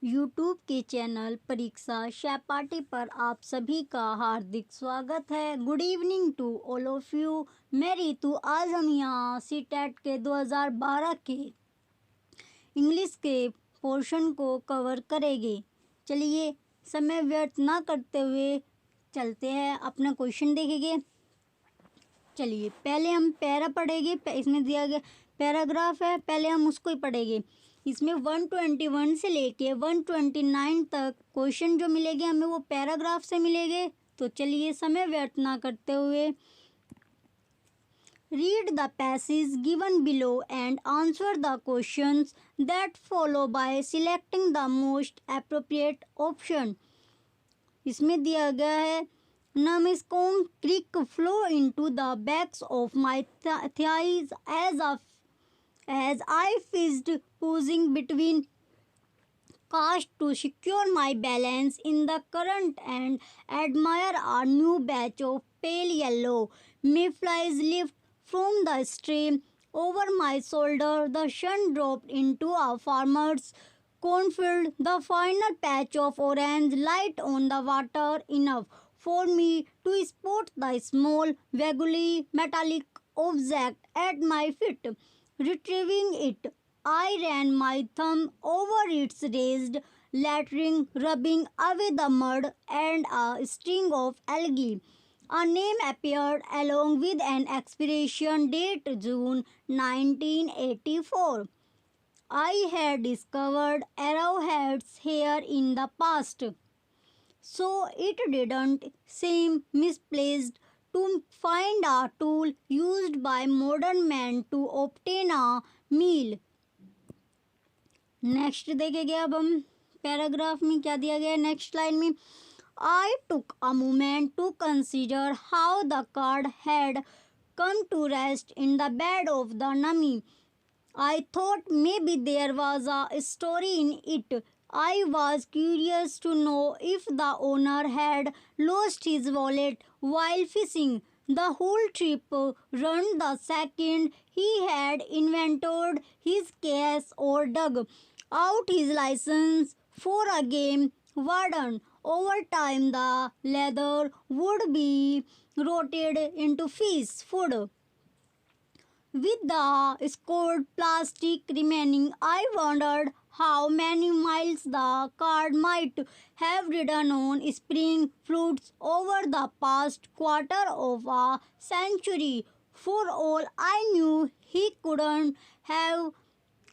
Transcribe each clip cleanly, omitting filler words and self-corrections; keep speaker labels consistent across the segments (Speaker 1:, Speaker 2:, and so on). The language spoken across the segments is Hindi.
Speaker 1: यूट्यूब के चैनल परीक्षा सहपाठी पर आप सभी का हार्दिक स्वागत है। Good evening to all of you. मैं रितु। आज हम यहाँ सीटेट के 2012 के इंग्लिश के पोर्शन को कवर करेंगे। चलिए समय व्यर्थ ना करते हुए चलते हैं, अपना क्वेश्चन देखेंगे। चलिए पहले हम पैरा पढ़ेंगे। इसमें दिया गया पैराग्राफ है, पहले हम उसको ही पढ़ेंगे। इसमें 121 से लेके 129 तक क्वेश्चन जो मिलेंगे हमें वो पैराग्राफ से मिलेंगे। तो चलिए समय व्यर्थ ना करते हुए read the passage given below and answer the questions that follow by selecting the most appropriate option. इसमें दिया गया है Numiscon creek flow into the backs of my thighs as I fizzed, pausing between casts to secure my balance in the current and admire a new batch of pale yellow mayflies lift from the stream over my shoulder. The sun dropped into a farmer's cornfield, the final patch of orange light on the water, enough for me to spot the small, vaguely metallic object at my feet. Retrieving it, I ran my thumb over its raised lettering, rubbing away the mud and a string of algae. A name appeared along with an expiration date, June 1984. I had discovered arrowheads here in the past, so it didn't seem misplaced to find a tool used by modern men to obtain a meal. Next देखेंगे अब हम पैराग्राफ में क्या दिया गया है। नेक्स्ट लाइन में I took a moment to consider how the card had come to rest in the bed of the Nami. I thought maybe there was a story in it. I was curious to know if the owner had lost his wallet while fishing. The whole trip round the second he had invented his case or dug out his license for a game warden. Over time, the leather would be rotted into fish food. With the scored plastic remaining, I wondered how many miles the card might have ridden on spring fruits over the past quarter of a century. For all I knew, he couldn't have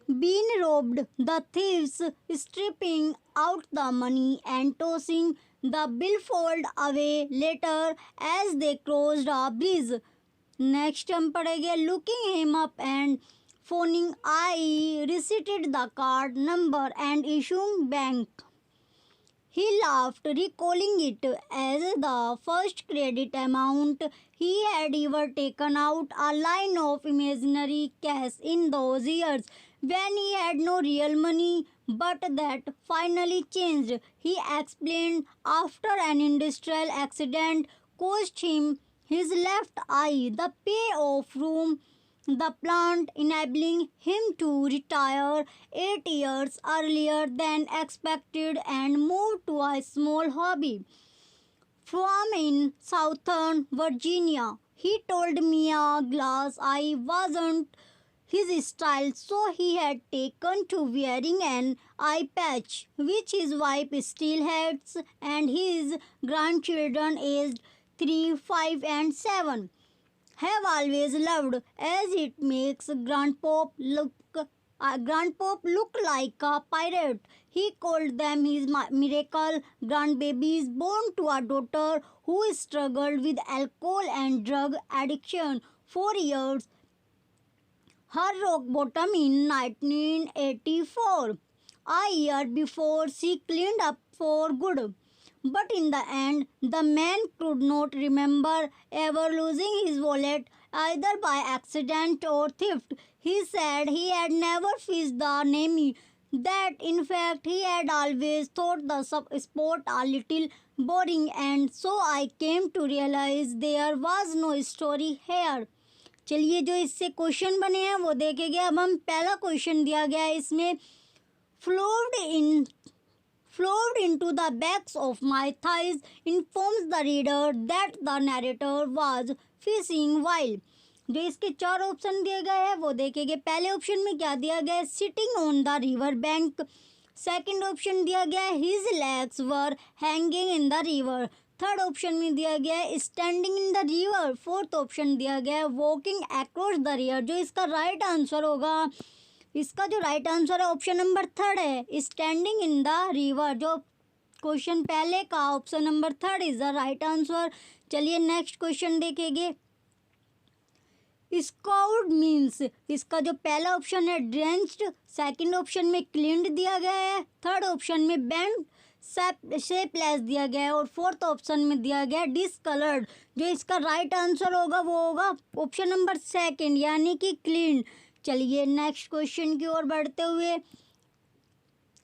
Speaker 1: been robbed. The thieves stripping out the money and tossing the billfold away later as they crossed a bridge. Next हम पढ़ेंगे looking him up and phoning I recited the card number and issuing bank. He laughed, recalling it as the first credit amount he had ever taken out a line of imaginary cash in those years when he had no real money. But that finally changed. He explained after an industrial accident cost him his left eye, the pay-off room, the plant enabling him to retire 8 years earlier than expected and move to a small hobby farm in southern Virginia. He told me a glass eye wasn't his style, so he had taken to wearing an eye patch, which his wife still has, and his grandchildren aged 3, 5 and 7 have always loved, as it makes Grandpop look like a pirate. He called them his miracle grandbabies born to a daughter who struggled with alcohol and drug addiction for years. Her rock bottom in 1984, a year before she cleaned up for good. But in the end, the man could not remember ever losing his wallet, either by accident or theft. He said he had never fished the Nemi, that in fact he had always thought the sport a little boring, and so I came to realize there was no story here. चलिए जो इससे क्वेश्चन बने हैं वो देखेंगे। अब हम पहला क्वेश्चन दिया गया है इसमें flowed in flowed into the backs of my thighs informs the reader that the narrator was fishing while। जो इसके चार ऑप्शन दिए गए हैं वो देखेंगे। पहले ऑप्शन में क्या दिया गया है, sitting on the river bank. Second option दिया गया है his legs were hanging in the river. Third option में दिया गया है standing in the river. Fourth option दिया गया है वॉकिंग अक्रॉस द रिवर। जो इसका राइट आंसर होगा, इसका जो राइट आंसर है ऑप्शन नंबर थर्ड है, स्टैंडिंग इन द रिवर। जो क्वेश्चन पहले का option number third is the right answer. चलिए नेक्स्ट क्वेश्चन देखेंगे। स्काउड मीन्स, इसका जो पहला ऑप्शन है ड्रेंच्ड, सेकंड ऑप्शन में क्लीन्ड दिया गया है, थर्ड ऑप्शन में बेंड शेपलेस दिया गया है और फोर्थ ऑप्शन में दिया गया है डिसकलर्ड। जो इसका राइट आंसर होगा वो होगा ऑप्शन नंबर सेकंड यानी कि क्लीन। चलिए नेक्स्ट क्वेश्चन की ओर बढ़ते हुए,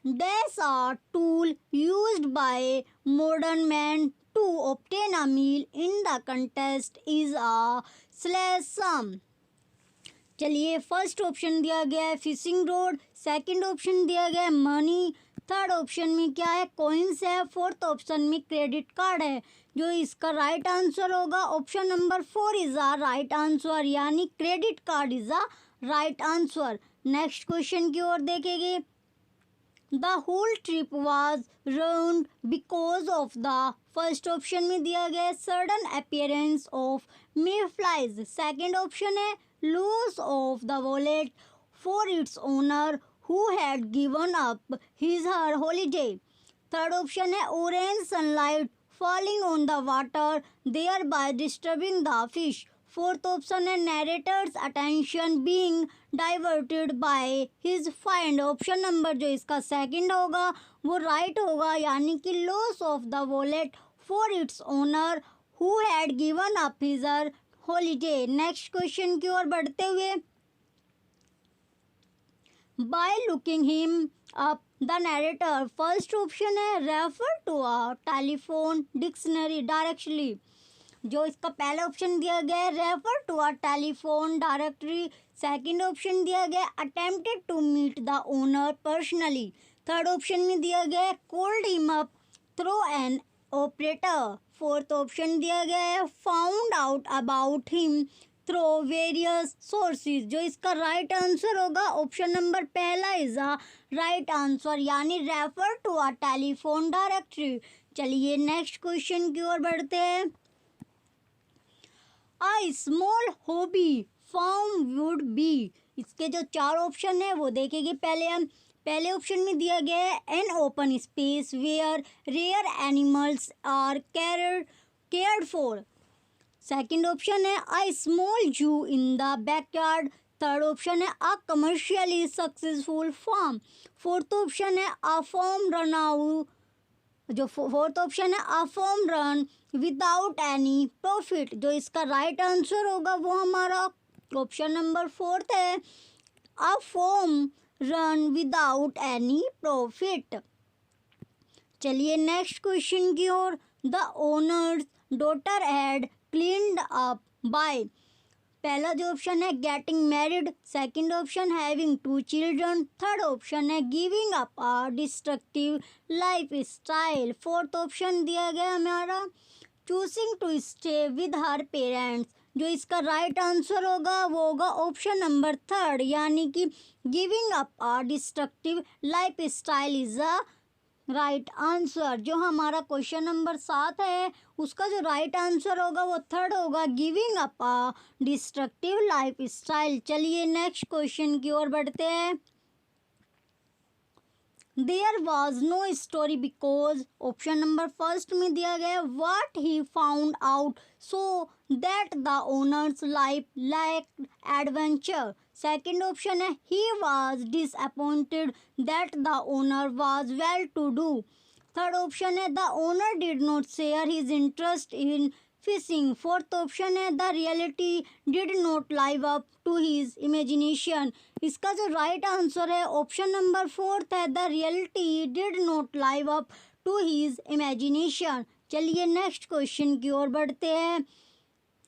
Speaker 1: dash a tool used by modern man to obtain a meal in the contest is a slash sum. चलिए फर्स्ट ऑप्शन दिया गया है फिशिंग रोड, सेकंड ऑप्शन दिया गया है मनी, थर्ड ऑप्शन में क्या है कॉइन्स है, फोर्थ ऑप्शन में क्रेडिट कार्ड है। जो इसका राइट आंसर होगा option number four is a right answer यानी credit card is a right answer. Next question की ओर देखेंगे। The whole trip was ruined because of the, first option में दिया गया है sudden appearance of may flies, second option है loss of the wallet for its owner who had given up his her holiday, third option है orange sunlight falling on the water thereby disturbing the fish, fourth option है narrator's attention being diverted by his find। Option number जो इसका सेकंड होगा वो राइट होगा यानी कि loss of the wallet for its owner who had given up his her holiday। Next question की ओर बढ़ते हुए, by looking him up the narrator, first option है refer to a telephone dictionary directly। जो इसका पहला ऑप्शन दिया गया है refer to a telephone directory, second option दिया गया है attempted to meet the owner personally, third option में दिया गया है called him up through an operator, fourth option दिया गया है found out about him through various sources. जो इसका राइट आंसर होगा ऑप्शन नंबर पहला इज अ राइट आंसर यानी refer to a telephone directory. चलिए नेक्स्ट क्वेश्चन की ओर बढ़ते हैं। A small hobby form would be, इसके जो चार ऑप्शन है वो देखेंगे। पहले हम पहले ऑप्शन में दिया गया है an open space where rare animals are cared for, second option है a small zoo in the backyard, third option है a commercially successful farm, fourth option है अ फार्म रन आउट, जो फोर्थ ऑप्शन है a farm run without any profit. जो इसका राइट आंसर होगा वो हमारा ऑप्शन नंबर फोर्थ है a farm run without any profit. चलिए नेक्स्ट क्वेश्चन की ओर। The owner's daughter had cleaned up by, पहला जो ऑप्शन है getting married, second option having two children, third option है giving up a destructive life style, fourth option दिया गया हमारा choosing to stay with her parents. जो इसका राइट आंसर होगा वो होगा ऑप्शन नंबर थर्ड यानी कि giving up a destructive life style is a right answer. जो हमारा क्वेश्चन नंबर 7 है उसका जो राइट आंसर होगा वो थर्ड होगा giving up a destructive life style. चलिए नेक्स्ट क्वेश्चन की ओर बढ़ते हैं। There was no story because, option number first में दिया गया what he found out so that the owner's life like adventure, second option है he was disappointed that the owner was well to do, third option है the owner did not share his interest in fishing, fourth option है the reality did not live up to his imagination. इसका जो राइट आंसर है ऑप्शन नंबर फोर्थ है the reality did not live up to his imagination. चलिए नेक्स्ट क्वेश्चन की ओर बढ़ते हैं।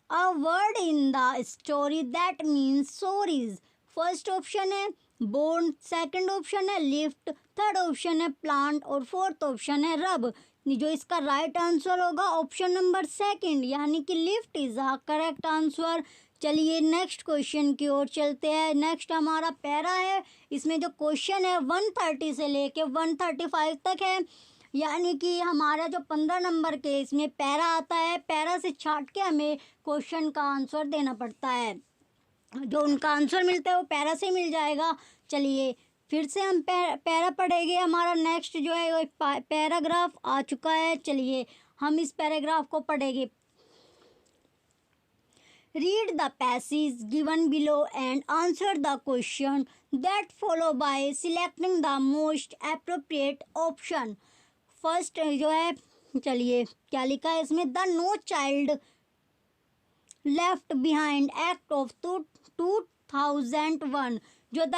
Speaker 1: A word in the story that means stories, first option है बोर्ड, सेकंड ऑप्शन है लिफ्ट, थर्ड ऑप्शन है प्लांट और फोर्थ ऑप्शन है रब। जो इसका राइट आंसर होगा ऑप्शन नंबर सेकंड, यानी कि lift is the correct answer. चलिए नेक्स्ट क्वेश्चन की ओर चलते हैं। नेक्स्ट हमारा पैरा है, इसमें जो क्वेश्चन है 130 से लेके 135 तक है, यानी कि हमारा जो 15 नंबर के इसमें पैरा आता है, पैरा से छाट के हमें क्वेश्चन का आंसर देना पड़ता है। जो उनका आंसर मिलता है वो पैरा से मिल जाएगा। चलिए फिर से हम पैरा पढ़ेंगे। हमारा नेक्स्ट जो है वो पैराग्राफ आ चुका है। चलिए हम इस पैराग्राफ को पढ़ेंगे। Read the passage given below and answer the question that follow by selecting the most appropriate option. First जो है, चलिए क्या लिखा है इसमें, the no child left behind act of 2001। जो द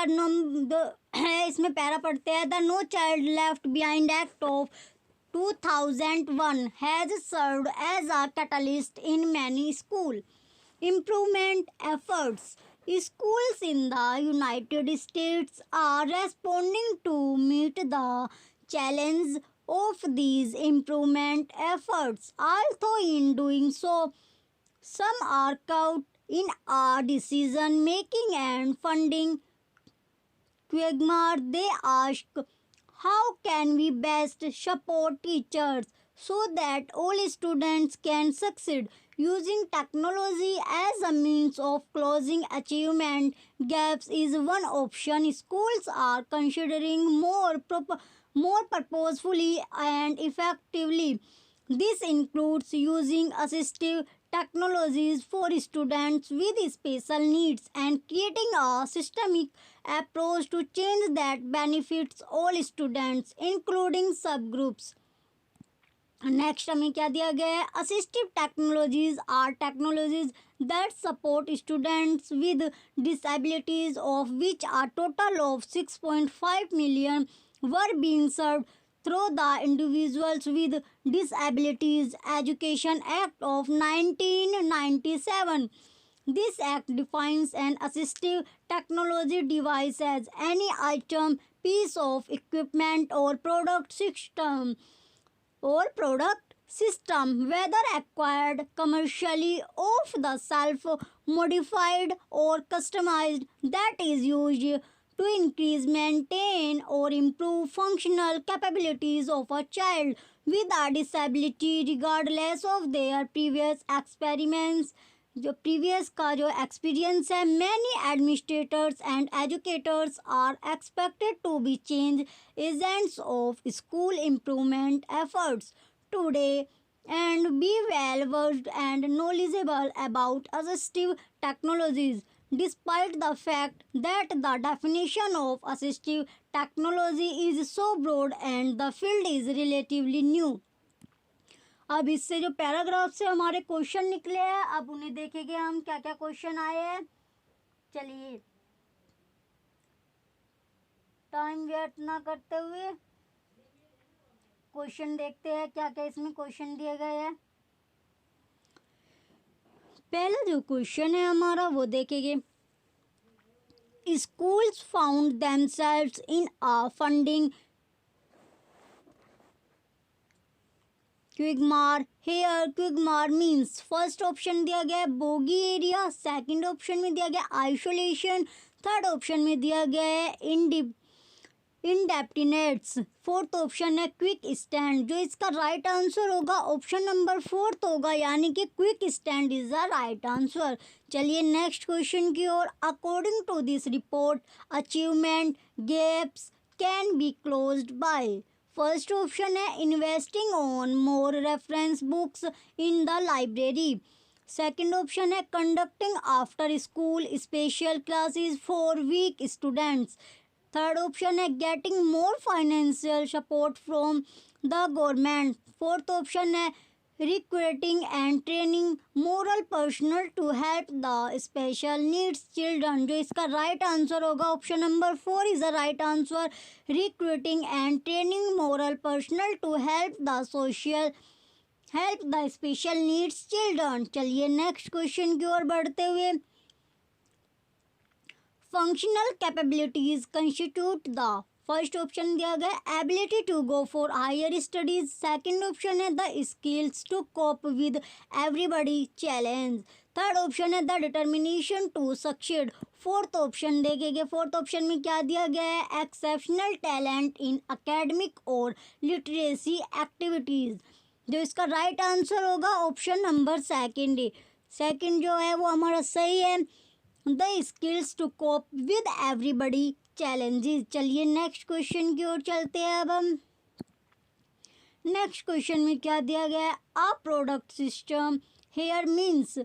Speaker 1: है इसमें पैरा पढ़ते हैं। The no child left behind act of 2001 has served as a catalyst in many school improvement efforts. Schools in the United States are responding to meet the challenge of these improvement efforts. Although in doing so, some are caught in a decision making and funding quagmire. They ask, how can we best support teachers so that all students can succeed? Using technology as a means of closing achievement gaps is one option. Schools are considering more purposefully and effectively. This includes using assistive technologies for students with special needs and creating a systemic approach to change that benefits all students, including subgroups. Next हमें क्या दिया गया है, assistive technologies are technologies that support students with disabilities of which are total of 6.5 million were being served through the Individuals with Disabilities Education Act of 1997. This act defines an assistive technology device as any item, piece of equipment or product system, whether acquired commercially, off the shelf, modified or customized, that is used to increase, maintain or improve functional capabilities of a child with a disability regardless of their previous experiments. जो प्रीवियस का जो एक्सपीरियंस है, many administrators and educators are expected to be change agents of school improvement efforts today and be well versed and knowledgeable about assistive technologies, despite the fact that the definition of assistive technology is so broad and the field is relatively new. अब इससे जो पैराग्राफ से हमारे क्वेश्चन निकले हैं, अब उन्हें देखेंगे हम क्या क्या क्वेश्चन आए हैं। चलिए टाइम वेस्ट ना करते हुए क्वेश्चन देखते हैं क्या क्या इसमें क्वेश्चन दिए गए हैं। पहला जो क्वेश्चन है हमारा वो देखेंगे, schools found themselves in a funding quagmire. Here quagmire means, first option दिया गया है बोगी एरिया, सेकंड ऑप्शन में दिया गया आइसोलेशन, थर्ड ऑप्शन में दिया गया है इंडेप्टिनेट्स, फोर्थ ऑप्शन है क्विक स्टैंड। जो इसका राइट आंसर होगा ऑप्शन नंबर फोर्थ होगा, यानी कि quicksand is the right answer. चलिए नेक्स्ट क्वेश्चन की ओर। According to this report achievement gaps can be closed by. First option है investing on more reference books in the library, second option है conducting after school special classes for weak students, third option है getting more financial support from the government, fourth option है recruiting and training moral personal to help the special needs children. जो इसका राइट आंसर होगा option number four is the right answer, recruiting and training moral personal to help the special needs children. चलिए नेक्स्ट क्वेश्चन की ओर बढ़ते हुए, functional capabilities constitute the. First option दिया गया ability to go for higher studies, second option है the skills to cope with everybody challenge, third option है the determination to succeed, fourth option देखेंगे फोर्थ ऑप्शन में क्या दिया गया है एक्सेप्शनल टैलेंट इन एकेडमिक और लिटरेसी एक्टिविटीज़। जो इसका राइट आंसर होगा ऑप्शन नंबर सेकंड है। सेकंड जो है वो हमारा सही है, the skills to cope with everybody challenges. चलिए नेक्स्ट क्वेश्चन की ओर चलते हैं। अब हम नेक्स्ट क्वेश्चन में क्या दिया गया है a product system here means.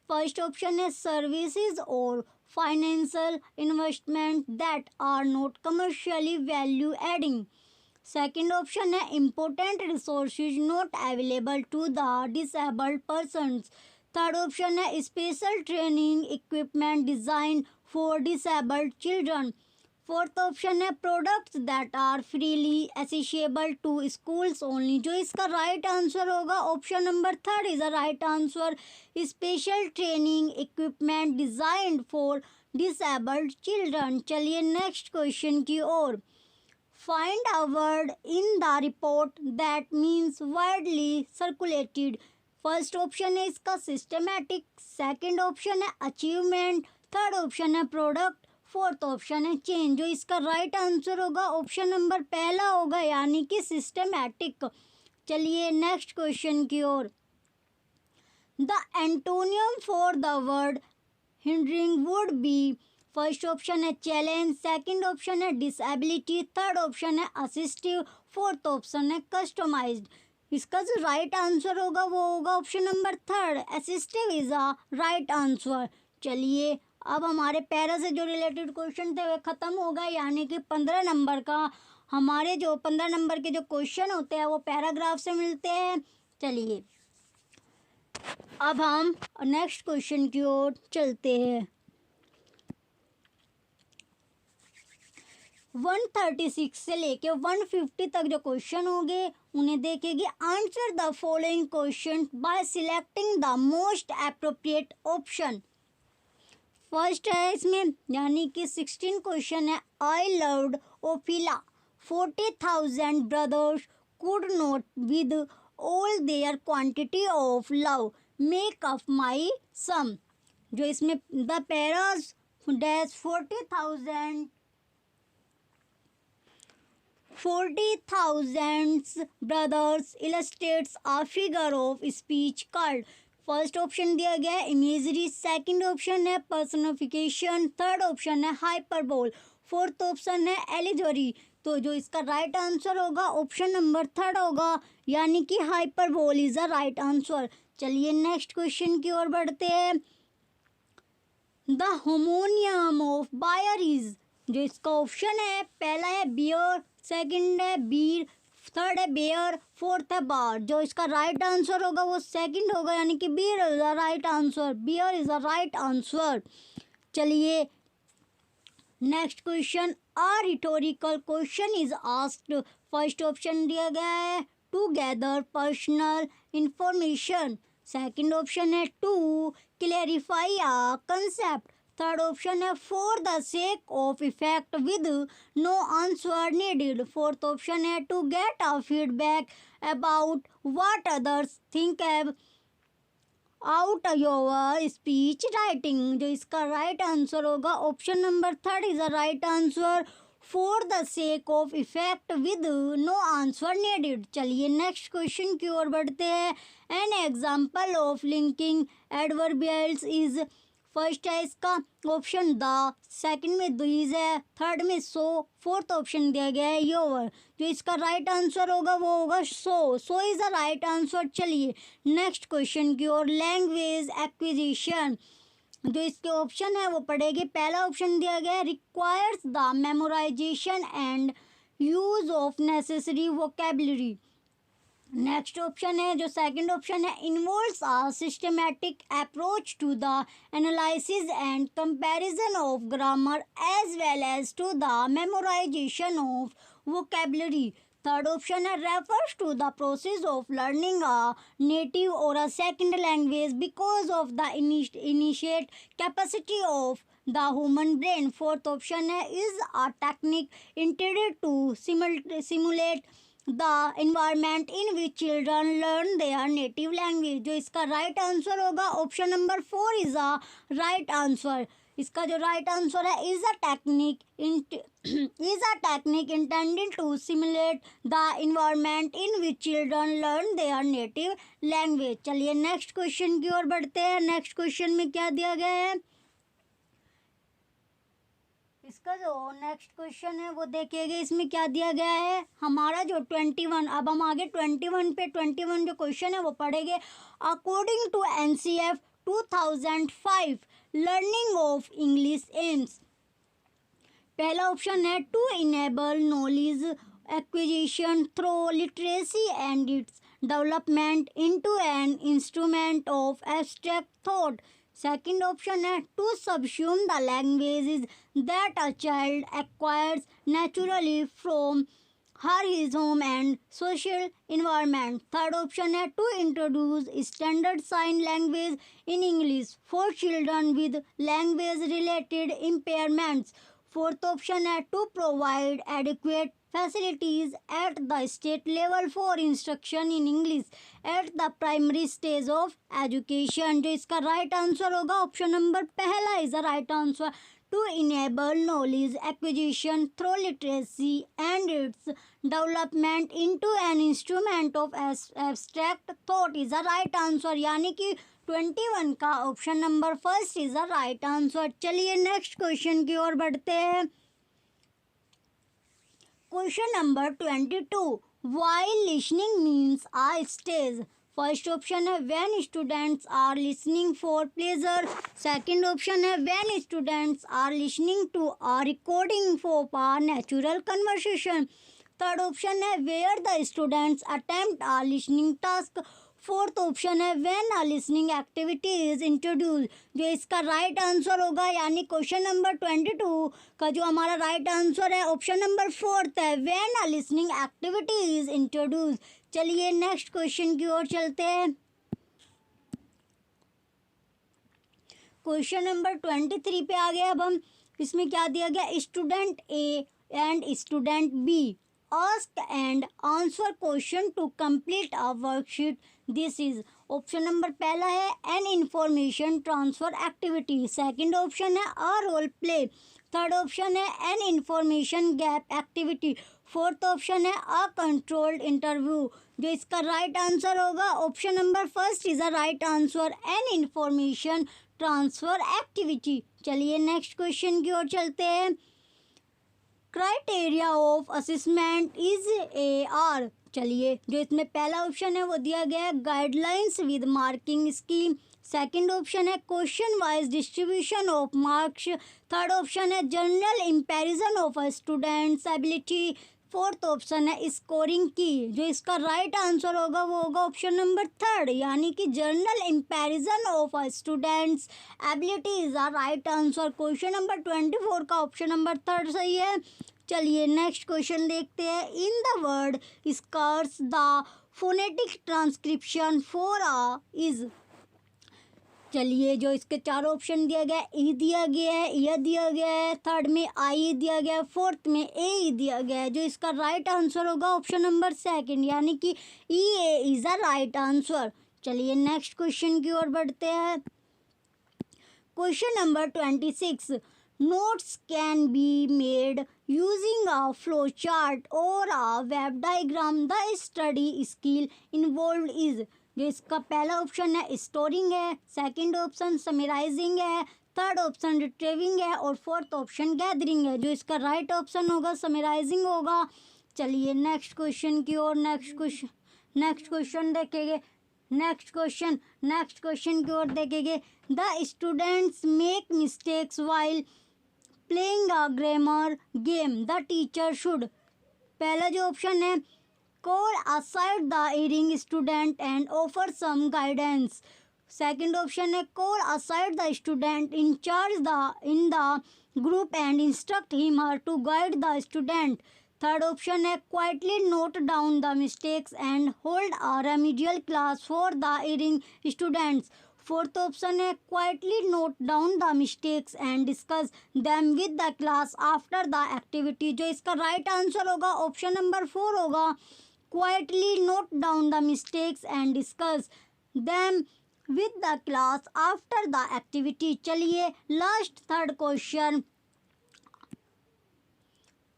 Speaker 1: First option है सर्विसेज और financial investment that are not commercially value adding, second option है important resources not available to the disabled persons, third option है special training equipment design for disabled children, fourth option है products that are freely accessible to schools only. जो इसका राइट आंसर होगा option number third is the right answer, special training equipment designed for disabled children. चलिए नेक्स्ट क्वेश्चन की ओर। Find a word in the report that means widely circulated. First option है इसका सिस्टमैटिक, सेकंड ऑप्शन है अचीवमेंट, थर्ड ऑप्शन है प्रोडक्ट, फोर्थ ऑप्शन है चेंज। जो इसका राइट आंसर होगा ऑप्शन नंबर पहला होगा यानी कि सिस्टमैटिक। चलिए नेक्स्ट क्वेश्चन की ओर। The antonym for the word hindering would be. First option है चैलेंज, सेकंड ऑप्शन है डिसेबिलिटी, थर्ड ऑप्शन है असिस्टिव, फोर्थ ऑप्शन है कस्टमाइज्ड। इसका जो राइट आंसर होगा वो होगा option number third, assistive is a right answer. चलिए अब हमारे पैरा से जो रिलेटेड क्वेश्चन थे वे ख़त्म हो गए, यानी कि 15 नंबर का हमारे जो 15 नंबर के जो क्वेश्चन होते हैं वो पैराग्राफ से मिलते हैं। चलिए अब हम नेक्स्ट क्वेश्चन की ओर चलते हैं। 136 से लेके 150 तक जो क्वेश्चन होंगे उन्हें देखेगी। Answer the following question by selecting the most appropriate option. First है इसमें यानी कि 16 क्वेश्चन है। I loved Ophelia 40,000 brothers could not with all their quantity of love make up my sum. जो इसमें the phrase dash 40,000 brothers illustrates a figure of speech called। First option दिया गया है इमेजरी, सेकंड ऑप्शन है पर्सनिफिकेशन, थर्ड ऑप्शन है हाइपरबोल, फोर्थ ऑप्शन है एलिजोरी। तो जो इसका राइट आंसर होगा ऑप्शन नंबर थर्ड होगा यानी कि hyperbole is the right answer. चलिए नेक्स्ट क्वेश्चन की ओर बढ़ते हैं। The homonym of buyer is. जो इसका ऑप्शन है पहला है बियर, सेकंड है बीर, थर्ड है बेयर, फोर्थ है बार। जो इसका राइट आंसर होगा वो सेकंड होगा यानी कि bier is the right answer, bier is the right answer. चलिए next question. A rhetorical question is asked. First option दिया गया है to gather personal information, second option है to clarify a concept, third option है for the sake of effect with no answer needed, fourth option है to get a feedback about what others think out your speech writing. जो इसका राइट आंसर होगा option number third is the right answer, for the sake of effect with no answer needed. चलिए नेक्स्ट क्वेश्चन की ओर बढ़ते हैं। An example of linking adverbials is. First है इसका ऑप्शन द, सेकंड में दीज है, थर्ड में सो, फोर्थ ऑप्शन दिया गया है योर। जो इसका राइट आंसर होगा वो होगा so, so is the right answer. चलिए नेक्स्ट क्वेश्चन की ओर। Language acquisition. जो इसके ऑप्शन है वो पढ़ेगी। पहला ऑप्शन दिया गया है requires the memorisation and use of necessary vocabulary. Next option है जो सेकंड ऑप्शन है involves a systematic approach to the analysis and comparison of grammar as well as to the memorisation of vocabulary. Third option है refers to the process of learning a native और a second language because of the initiate capacity of the human brain. Fourth option है is a technique intended to simulate the environment in which children learn their native language. जो इसका राइट आंसर होगा option number 4 is a right answer. इसका जो राइट आंसर है is a technique intended to simulate the environment in which children learn their native language. चलिए नेक्स्ट क्वेश्चन की ओर बढ़ते हैं। नेक्स्ट क्वेश्चन में क्या दिया गया है, इसका जो नेक्स्ट क्वेश्चन है वो देखिएगा। इसमें क्या दिया गया है, हमारा जो 21, अब हम आगे 21 पे 21 जो क्वेश्चन है वो पढ़ेंगे। According to NCF 2005 learning of English aims. पहला ऑप्शन है to enable knowledge acquisition through literacy and its development into an instrument of abstract thought. Second option है to subsume the languages that a child acquires naturally from her his home and social environment. Third option है to introduce standard sign language in English for children with language related impairments. Fourth option है to provide adequate facilities at the state level for instruction in English at the primary stage of education। जो इसका राइट आंसर होगा ऑप्शन नंबर पहला is the right answer. To enable knowledge acquisition through literacy and its development into an instrument of abstract thought is the right answer, यानी कि 21 का option number first is the right answer. चलिए नेक्स्ट क्वेश्चन की ओर बढ़ते हैं। Question number 22, while listening means a stage। First option है when students are listening for pleasure। Second option है when students are listening to a recording of a natural conversation। Third option है where the students attempt a listening task। Fourth option है when a listening activity is introduce. जो इसका राइट आंसर होगा, यानी क्वेश्चन नंबर 22 का जो हमारा राइट आंसर है ऑप्शन नंबर फोर्थ है when a listening activity is introduce. चलिए नेक्स्ट क्वेश्चन की ओर चलते हैं। क्वेश्चन नंबर 23 पे आ गया। अब हम इसमें क्या दिया गया, student A and student B ask and answer question to complete a worksheet। This is option number पहला है an information transfer activity. Second option है a role play. Third option है an information gap activity. Fourth option है अ कंट्रोल्ड इंटरव्यू। जो इसका राइट आंसर होगा option number first is a right answer, an information transfer activity. चलिए नेक्स्ट क्वेश्चन की ओर चलते हैं। Criteria of assessment is AR। चलिए जो इसमें पहला ऑप्शन है वो दिया गया है guidelines with marking scheme. Second option है question wise distribution of marks. Third option है general impression of a student's ability. Fourth option है स्कोरिंग की। जो इसका राइट आंसर होगा वो होगा ऑप्शन नंबर थर्ड, यानी कि general impression of a student's ability is the right answer. Question number 24 का ऑप्शन नंबर थर्ड सही है। चलिए नेक्स्ट क्वेश्चन देखते हैं। In the word स्कर्स the phonetic transcription for a is. चलिए जो इसके चार ऑप्शन दिया गया है, ई दिया गया है, य दिया गया है, थर्ड में आई दिया गया है, फोर्थ में ए दिया गया है। जो इसका राइट आंसर होगा ऑप्शन नंबर सेकंड, यानी कि E A is the right answer. चलिए नेक्स्ट क्वेश्चन की ओर बढ़ते हैं। Question number 26, notes can be made using a flow chart और a web diagram. The study skill involve is. जो इसका पहला ऑप्शन है स्टोरिंग है, सेकंड ऑप्शन समराइजिंग है, थर्ड ऑप्शन रिट्रीविंग है और फोर्थ ऑप्शन गैदरिंग है। जो इसका राइट ऑप्शन होगा समराइजिंग होगा। चलिए नेक्स्ट क्वेश्चन की ओर नेक्स्ट क्वेश्चन देखेंगे। नेक्स्ट क्वेश्चन की ओर देखेंगे। The students make mistakes while playing a grammar game. The teacher should. पहला जो ऑप्शन है call aside the erring student and offer some guidance। Second option है call aside the student in charge in the group and instruct him or to guide the student। Third option है quietly note down the mistakes and hold a remedial class for the erring students। Fourth option है quietly note down the mistakes and discuss them with the class after the activity. जो इसका राइट आंसर होगा ऑप्शन नंबर 4 होगा, quietly note down the mistakes and discuss them with the class after the activity. चलिए लास्ट थर्ड क्वेश्चन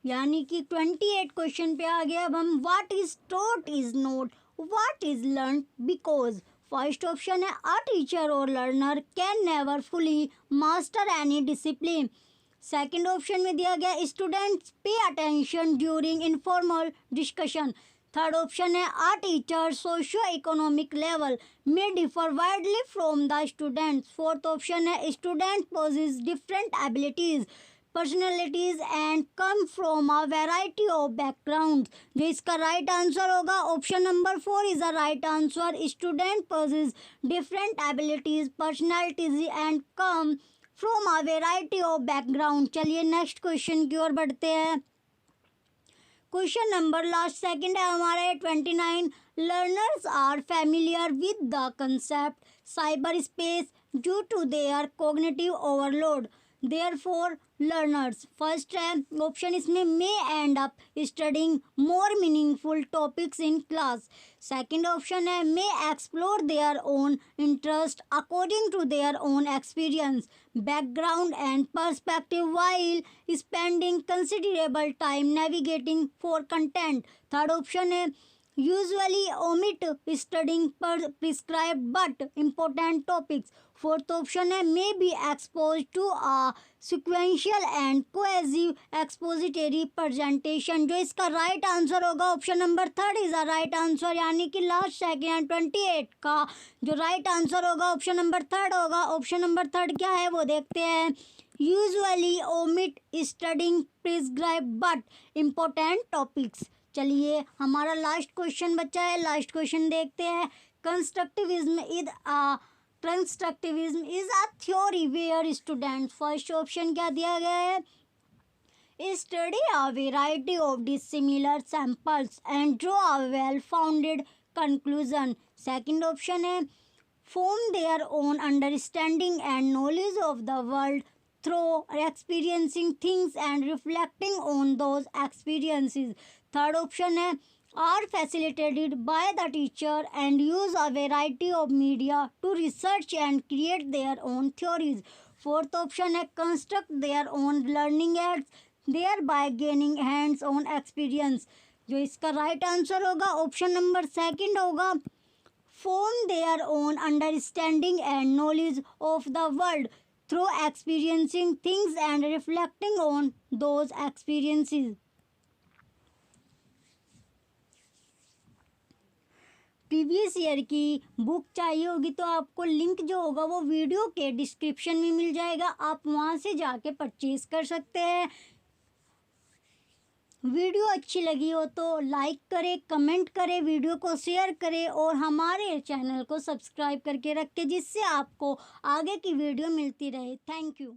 Speaker 1: यानी कि 28 क्वेश्चन पे आ गया। अब हम what is taught is not, what is learn because. First option है अ टीचर और learner can never fully master any discipline. Second option में दिया गया स्टूडेंट्स पे attention during informal discussion. Third option है a teacher socio economic level में differ widely from the students. Fourth option है student possess different abilities personalities and come from a variety of background. जो इसका राइट आंसर होगा option number 4 is the right answer. Student possess different abilities personalities and come from a variety of background. चलिए नेक्स्ट क्वेश्चन की ओर बढ़ते हैं। क्वेश्चन नंबर लास्ट सेकंड है हमारे 29। Learners are familiar with the concept cyber space due to their cognitive overload. Therefore learners first है ऑप्शन इसमें may end up studying more meaningful topics in class. Second option है may explore their own interest according to their own experience background and perspective while spending considerable time navigating for content. Third option है usually omit studying prescribed but important topics। Fourth option है may be exposed to a sequential and cohesive expository presentation। जो इसका राइट आंसर होगा option number 3 is the right answer यानी कि लास्ट सेकंड 28 का जो राइट आंसर होगा ऑप्शन नंबर 3 होगा। ऑप्शन नंबर 3 क्या है वो देखते हैं। Usually omit studying prescribed but important topics। चलिए हमारा लास्ट क्वेश्चन बचा है, लास्ट क्वेश्चन देखते हैं। Constructivism is a theory where student. First option क्या दिया गया है, study a variety of dissimilar samples and draw a well founded conclusion. Second option है form their own understanding and knowledge of the world through experiencing things and reflecting on those experiences। Third option है are facilitated by the teacher and use a variety of media to research and create their own theories। Fourth option है construct their own learning aids thereby gaining hands on experience। जो इसका राइट आंसर होगा ऑप्शन नंबर 2 होगा form their own understanding and knowledge of the world through experiencing things and reflecting on those experiences। Previous year की बुक चाहिए होगी तो आपको लिंक जो होगा वो वीडियो के डिस्क्रिप्शन में मिल जाएगा, आप वहाँ से जाके परचेज कर सकते हैं। वीडियो अच्छी लगी हो तो लाइक करें, कमेंट करें, वीडियो को शेयर करें और हमारे चैनल को सब्सक्राइब करके रखें जिससे आपको आगे की वीडियो मिलती रहे। Thank you.